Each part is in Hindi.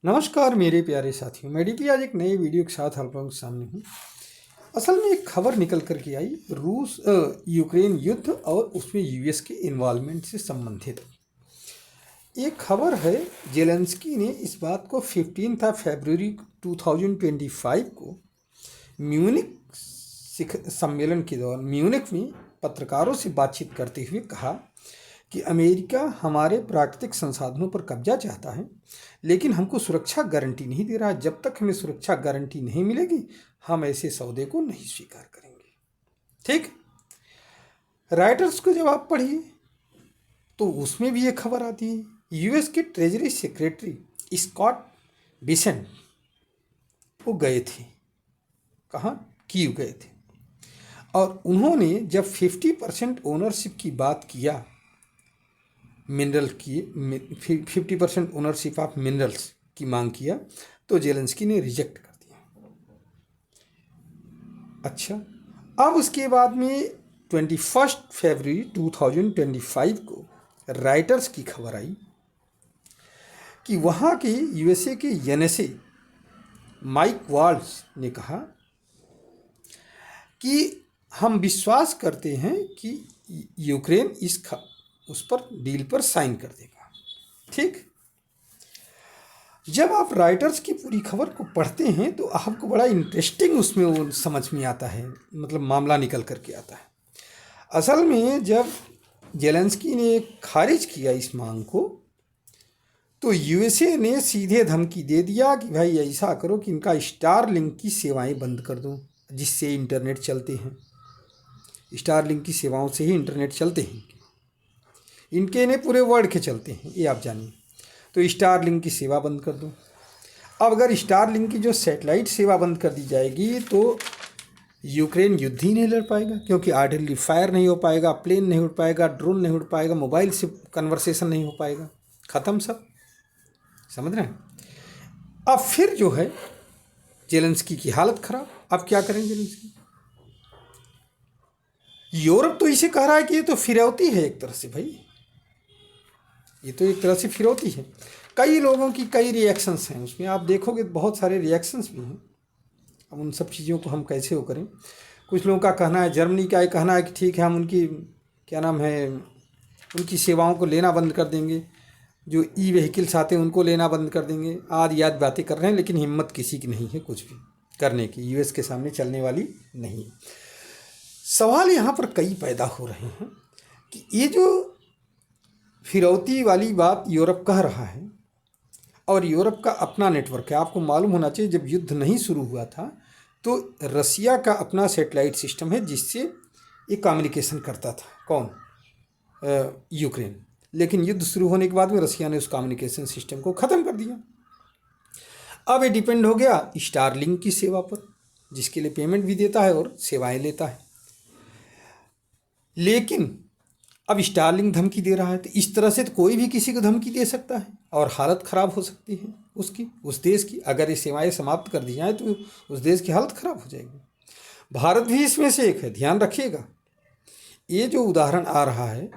नमस्कार मेरे प्यारे साथियों, मैं डीपी आज एक नई वीडियो के साथ आप लोगों के सामने हूँ। असल में एक खबर निकल कर के आई रूस यूक्रेन युद्ध और उसमें यूएस के इन्वॉल्वमेंट से संबंधित एक खबर है। जेलेंस्की ने इस बात को 15 फरवरी 2025 को म्यूनिक सम्मेलन के दौरान म्यूनिक में पत्रकारों से बातचीत करते हुए कहा कि अमेरिका हमारे प्राकृतिक संसाधनों पर कब्जा चाहता है, लेकिन हमको सुरक्षा गारंटी नहीं दे रहा। जब तक हमें सुरक्षा गारंटी नहीं मिलेगी, हम ऐसे सौदे को नहीं स्वीकार करेंगे। ठीक, राइटर्स को जब आप पढ़िए तो उसमें भी ये खबर आती है। यूएस के ट्रेजरी सेक्रेटरी स्कॉट बिसेंट वो गए थे, कहाँ, कीव गए थे, और उन्होंने जब 50% ओनरशिप की बात किया, मिनरल की 50% ओनरशिप ऑफ मिनरल्स की मांग किया, तो जेलेंस्की ने रिजेक्ट कर दिया। अच्छा, अब उसके बाद में 21 फरवरी 2025 को राइटर्स की खबर आई कि वहाँ के यूएसए के एनएसए माइक वाल्स ने कहा कि हम विश्वास करते हैं कि यूक्रेन उस पर डील पर साइन कर देगा। ठीक, जब आप राइटर्स की पूरी खबर को पढ़ते हैं तो आपको बड़ा इंटरेस्टिंग उसमें वो समझ में आता है, मतलब मामला निकल करके आता है। असल में जब जेलेंस्की ने खारिज किया इस मांग को, तो यूएसए ने सीधे धमकी दे दिया कि भाई ऐसा करो कि इनका स्टारलिंक की सेवाएं बंद कर दो, जिससे इंटरनेट चलते हैं। स्टारलिंक की सेवाओं से ही इंटरनेट चलते हैं, इनके ने पूरे वर्ल्ड के चलते हैं, ये आप जानिए। तो स्टारलिंक की सेवा बंद कर दो। अब अगर स्टारलिंक की जो सैटेलाइट सेवा बंद कर दी जाएगी तो यूक्रेन युद्ध ही नहीं लड़ पाएगा, क्योंकि आर्टिलरी फायर नहीं हो पाएगा, प्लेन नहीं उड़ पाएगा, ड्रोन नहीं उड़ पाएगा, मोबाइल से कन्वर्सेशन नहीं हो पाएगा, ख़त्म सब। समझ रहे हैं? अब फिर जो है जेलेंस्की की हालत ख़राब। अब क्या करें जेलेंस्की? यूरोप तो इसे कह रहा है कि ये तो फिरौती है एक तरह से। भाई ये तो एक तरह से फिरौती है। कई लोगों की कई रिएक्शंस हैं उसमें, आप देखोगे बहुत सारे रिएक्शंस भी हैं। अब उन सब चीज़ों को हम कैसे वो करें? कुछ लोगों का कहना है, जर्मनी का एक कहना है कि ठीक है, हम उनकी क्या नाम है, उनकी सेवाओं को लेना बंद कर देंगे, जो ई व्हीकल्स आते हैं उनको लेना बंद कर देंगे। आदि याद बातें कर रहे हैं, लेकिन हिम्मत किसी की नहीं है कुछ भी करने की, यूएस के सामने चलने वाली नहीं। सवाल यहाँ पर कई पैदा हो रहे हैं कि ये जो फिरौती वाली बात यूरोप कह रहा है, और यूरोप का अपना नेटवर्क है। आपको मालूम होना चाहिए, जब युद्ध नहीं शुरू हुआ था तो रसिया का अपना सैटेलाइट सिस्टम है जिससे ये कम्युनिकेशन करता था। कौन? यूक्रेन। लेकिन युद्ध शुरू होने के बाद में रसिया ने उस कम्युनिकेशन सिस्टम को ख़त्म कर दिया। अब ये डिपेंड हो गया स्टारलिंक की सेवा पर, जिसके लिए पेमेंट भी देता है और सेवाएं लेता है। लेकिन अब स्टारलिंक धमकी दे रहा है, तो इस तरह से तो कोई भी किसी को धमकी दे सकता है और हालत ख़राब हो सकती है उसकी, उस देश की। अगर ये सेवाएं समाप्त कर दी जाएँ तो उस देश की हालत ख़राब हो जाएगी। भारत भी इसमें से एक है, ध्यान रखिएगा। ये जो उदाहरण आ रहा है,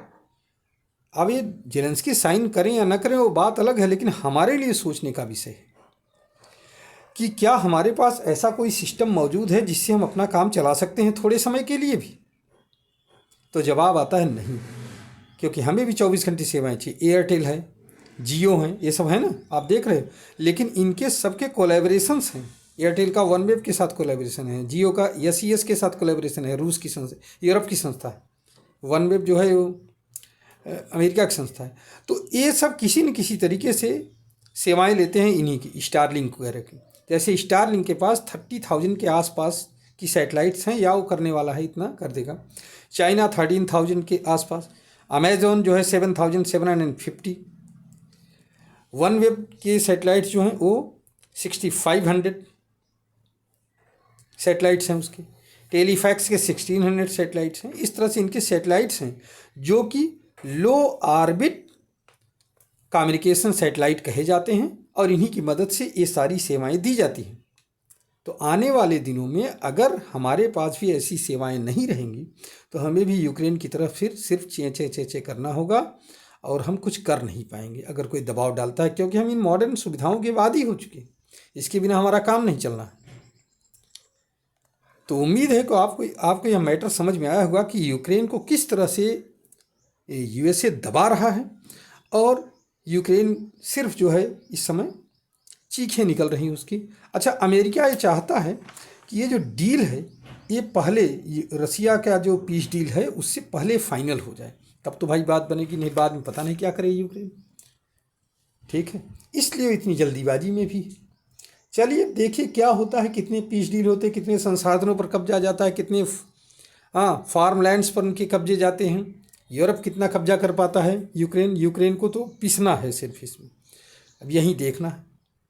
अब ये जेलेंस्की साइन करें या ना करें वो बात अलग है, लेकिन हमारे लिए सोचने का विषय है कि क्या हमारे पास ऐसा कोई सिस्टम मौजूद है जिससे हम अपना काम चला सकते हैं थोड़े समय के लिए भी? तो जवाब आता है नहीं, क्योंकि हमें भी 24 घंटे सेवाएं चाहिए। एयरटेल है, जियो हैं, ये सब है ना, आप देख रहे हो। लेकिन इनके सबके कोलैबोरेशंस हैं। एयरटेल का वनवेब के साथ कोलैबोरेशन है, जियो का एसईएस के साथ कोलैबोरेशन है, रूस की संस्था, यूरोप की संस्था है। वनवेब जो है वो अमेरिका की संस्था है। तो ये सब किसी न किसी तरीके से सेवाएं लेते हैं इन्हीं की, स्टारलिंक वगैरह की। जैसे स्टारलिंक के पास 30,000 के आसपास की सैटेलाइट्स हैं, या वो करने वाला है, इतना कर देगा। चाइना 13,000 के आसपास, अमेज़ॉन जो है 7,750, वन वेब के सैटेलाइट्स जो हैं वो 6,500 सैटेलाइट्स हैं उसके, टेलीफैक्स के 1,600 सैटेलाइट्स हैं। इस तरह से इनके सैटेलाइट्स हैं जो कि लो ऑर्बिट कम्युनिकेशन सैटेलाइट कहे जाते हैं, और इन्हीं की मदद से ये सारी सेवाएं दी जाती हैं। तो आने वाले दिनों में अगर हमारे पास भी ऐसी सेवाएं नहीं रहेंगी तो हमें भी यूक्रेन की तरफ फिर सिर्फ चेंचे चेंचे करना होगा, और हम कुछ कर नहीं पाएंगे अगर कोई दबाव डालता है, क्योंकि हम इन मॉडर्न सुविधाओं के आदी हो चुके हैं। इसके बिना हमारा काम नहीं चलना है। तो उम्मीद है कि आपको यह मैटर समझ में आया होगा कि यूक्रेन को किस तरह से यूएसए दबा रहा है, और यूक्रेन सिर्फ जो है इस समय चीखें निकल रही हैं उसकी। अच्छा, अमेरिका ये चाहता है कि ये जो डील है ये पहले रसिया का जो पीस डील है उससे पहले फाइनल हो जाए, तब तो भाई बात बनेगी, नहीं बाद में पता नहीं क्या करे यूक्रेन। ठीक है, इसलिए इतनी जल्दीबाजी में भी। चलिए देखिए क्या होता है, कितने पीस डील होते हैं, कितने संसाधनों पर कब्जा जाता है, कितने फार्मलैंड्स पर उनके कब्जे जाते हैं। यूरोप कितना कब्जा कर पाता है यूक्रेन को तो पिसना है सिर्फ इसमें। अब यहीं देखना है।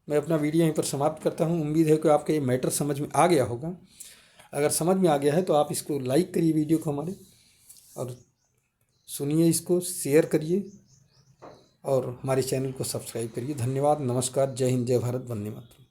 मैं अपना वीडियो यहीं पर समाप्त करता हूँ। उम्मीद है कि आपका ये मैटर समझ में आ गया होगा। अगर समझ में आ गया है तो आप इसको लाइक करिए वीडियो को हमारे, और सुनिए इसको, शेयर करिए, और हमारे चैनल को सब्सक्राइब करिए। धन्यवाद, नमस्कार, जय हिंद, जय भारत, वंदे मातरम।